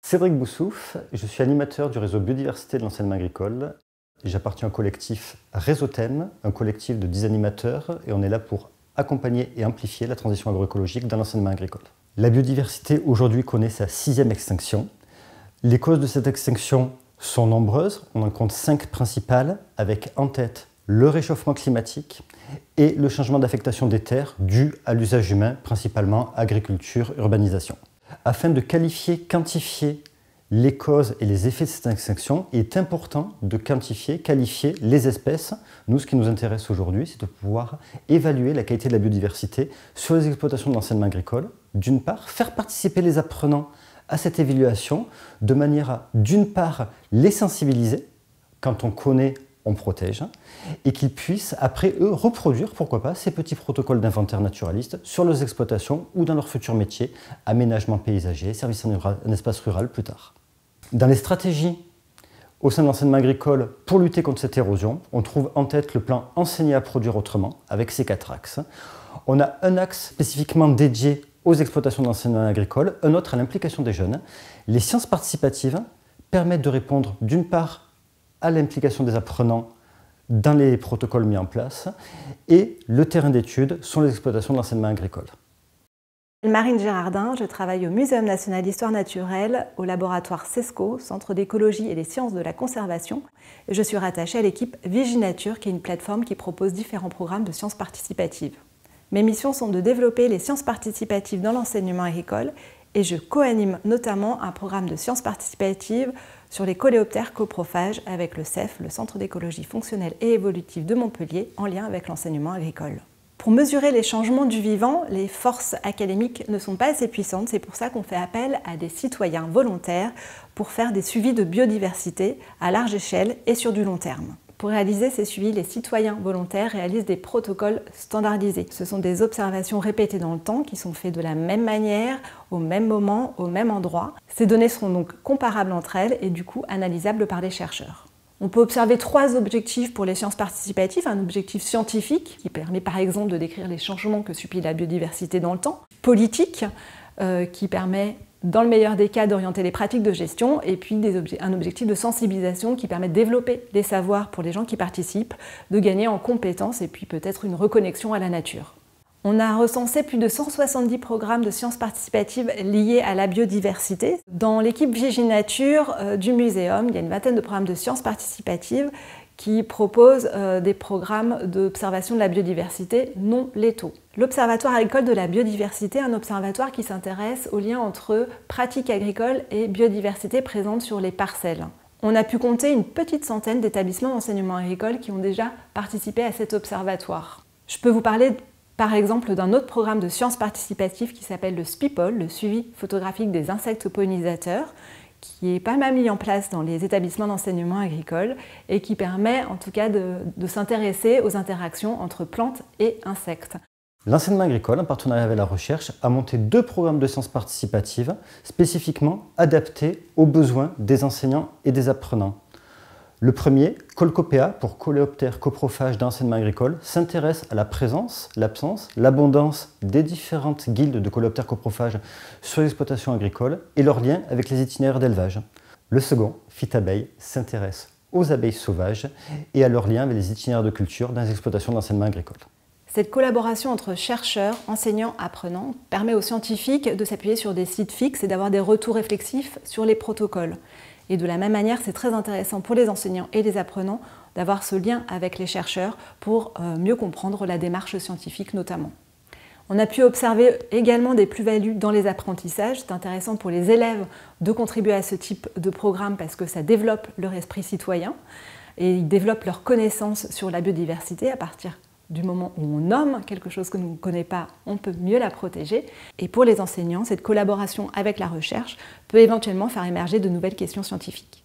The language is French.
Cédric Boussouf, je suis animateur du réseau biodiversité de l'enseignement agricole. J'appartiens au collectif Réseau Thème, un collectif de 10 animateurs, et on est là pour accompagner et amplifier la transition agroécologique dans l'enseignement agricole. La biodiversité aujourd'hui connaît sa 6e extinction. Les causes de cette extinction sont nombreuses, on en compte 5 principales, avec en tête le réchauffement climatique et le changement d'affectation des terres dû à l'usage humain, principalement agriculture, urbanisation. Afin de qualifier, quantifier les causes et les effets de cette extinction, il est important de qualifier les espèces. Nous, ce qui nous intéresse aujourd'hui, c'est de pouvoir évaluer la qualité de la biodiversité sur les exploitations de l'enseignement agricole. D'une part, faire participer les apprenants à cette évaluation de manière à, d'une part, les sensibiliser. Quand on connaît, on protège, et qu'ils puissent après eux reproduire, pourquoi pas, ces petits protocoles d'inventaire naturaliste sur leurs exploitations ou dans leur futur métier, aménagement paysager, service en espace rural plus tard. Dans les stratégies au sein de l'enseignement agricole pour lutter contre cette érosion, on trouve en tête le plan Enseigner à produire autrement avec ses 4 axes. On a un axe spécifiquement dédié aux exploitations d'enseignement agricole, un autre à l'implication des jeunes. Les sciences participatives permettent de répondre d'une part à l'implication des apprenants dans les protocoles mis en place, et le terrain d'étude sont les exploitations de l'enseignement agricole. Marine Gérardin, je travaille au Muséum national d'histoire naturelle, au laboratoire CESCO, Centre d'écologie et des sciences de la conservation, et je suis rattachée à l'équipe Viginature, qui est une plateforme qui propose différents programmes de sciences participatives. Mes missions sont de développer les sciences participatives dans l'enseignement agricole, et je co-anime notamment un programme de sciences participatives sur les coléoptères coprophages avec le CEF, le Centre d'écologie fonctionnelle et évolutive de Montpellier, en lien avec l'enseignement agricole. Pour mesurer les changements du vivant, les forces académiques ne sont pas assez puissantes, c'est pour ça qu'on fait appel à des citoyens volontaires pour faire des suivis de biodiversité à large échelle et sur du long terme. Pour réaliser ces suivis, les citoyens volontaires réalisent des protocoles standardisés. Ce sont des observations répétées dans le temps qui sont faites de la même manière, au même moment, au même endroit. Ces données seront donc comparables entre elles et du coup analysables par les chercheurs. On peut observer 3 objectifs pour les sciences participatives. Un objectif scientifique qui permet par exemple de décrire les changements que subit la biodiversité dans le temps. Politique qui permet dans le meilleur des cas d'orienter les pratiques de gestion, et puis un objectif de sensibilisation qui permet de développer les savoirs pour les gens qui participent, de gagner en compétences et puis peut-être une reconnexion à la nature. On a recensé plus de 170 programmes de sciences participatives liés à la biodiversité. Dans l'équipe Viginature du Muséum, il y a une vingtaine de programmes de sciences participatives qui proposent des programmes d'observation de la biodiversité non létaux. L'Observatoire agricole de la biodiversité est un observatoire qui s'intéresse au lien entre pratiques agricoles et biodiversité présente sur les parcelles. On a pu compter une petite centaine d'établissements d'enseignement agricole qui ont déjà participé à cet observatoire. Je peux vous parler par exemple d'un autre programme de sciences participatives qui s'appelle le SPIPOL, le suivi photographique des insectes pollinisateurs, qui est pas mal mis en place dans les établissements d'enseignement agricole et qui permet en tout cas de s'intéresser aux interactions entre plantes et insectes. L'enseignement agricole, en partenariat avec la recherche, a monté 2 programmes de sciences participatives spécifiquement adaptés aux besoins des enseignants et des apprenants. Le premier, Colcopea, pour coléoptères coprophages d'enseignement agricole, s'intéresse à la présence, l'absence, l'abondance des différentes guildes de coléoptères coprophages sur l'exploitation agricole et leur lien avec les itinéraires d'élevage. Le second, Phytabeilles, s'intéresse aux abeilles sauvages et à leur lien avec les itinéraires de culture dans les exploitations d'enseignement agricole. Cette collaboration entre chercheurs, enseignants, apprenants permet aux scientifiques de s'appuyer sur des sites fixes et d'avoir des retours réflexifs sur les protocoles. Et de la même manière, c'est très intéressant pour les enseignants et les apprenants d'avoir ce lien avec les chercheurs pour mieux comprendre la démarche scientifique notamment. On a pu observer également des plus-values dans les apprentissages. C'est intéressant pour les élèves de contribuer à ce type de programme parce que ça développe leur esprit citoyen et ils développent leur connaissance sur la biodiversité à partir du moment où on nomme quelque chose que nous ne connaissons pas, on peut mieux la protéger. Et pour les enseignants, cette collaboration avec la recherche peut éventuellement faire émerger de nouvelles questions scientifiques.